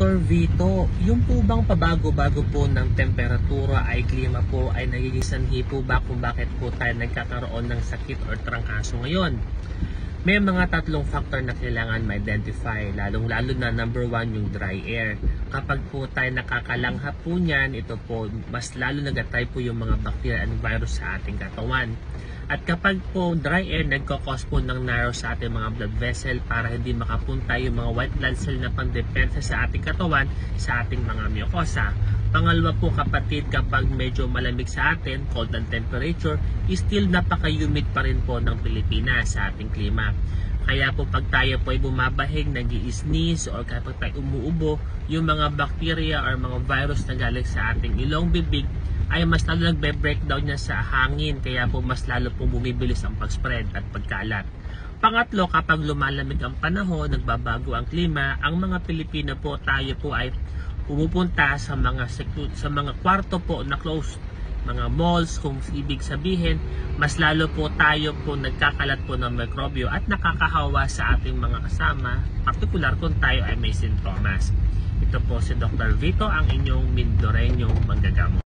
Dr. Vito, yung po bang pabago-bago po ng temperatura ay klima po ay nagiging sanhi po ba kung bakit po tayo nagkakaroon ng sakit or trangkaso ngayon? May mga tatlong factor na kailangan ma-identify, lalong-lalo na number 1 yung dry air. Kapag po tayo nakakalangha po niyan, ito po mas lalo nagatay po yung mga bacteria and virus sa ating katawan. At kapag po dry air, nagkakos po ng narrow sa ating mga blood vessel para hindi makapunta yung mga white blood cell na pangdepensa sa ating katawan sa ating mga mucosa. Pangalawa po kapatid, kapag medyo malamig sa atin, cold ang temperature, still napaka-humid pa rin po ng Pilipinas sa ating klima. Kaya po pag tayo po ay bumabahing, nag-i-sneeze or kapag tayo umuubo, yung mga bacteria or mga virus na galing sa ating ilong bibig ay mas lalo nagbe-breakdown niya sa hangin, kaya po mas lalo po bumibilis ang pag-spread at pagkalat. Pangatlo, kapag lumalamig ang panahon, nagbabago ang klima, ang mga Pilipino po, tayo po ay pumupunta sa mga kwarto po na closed, mga malls, kung ibig sabihin, mas lalo po tayo po nagkakalat po ng mikrobyo at nakakahawa sa ating mga kasama, partikular kung tayo ay may sintomas. Ito po si Dr. Vito, ang inyong Mindoreñong manggagamo.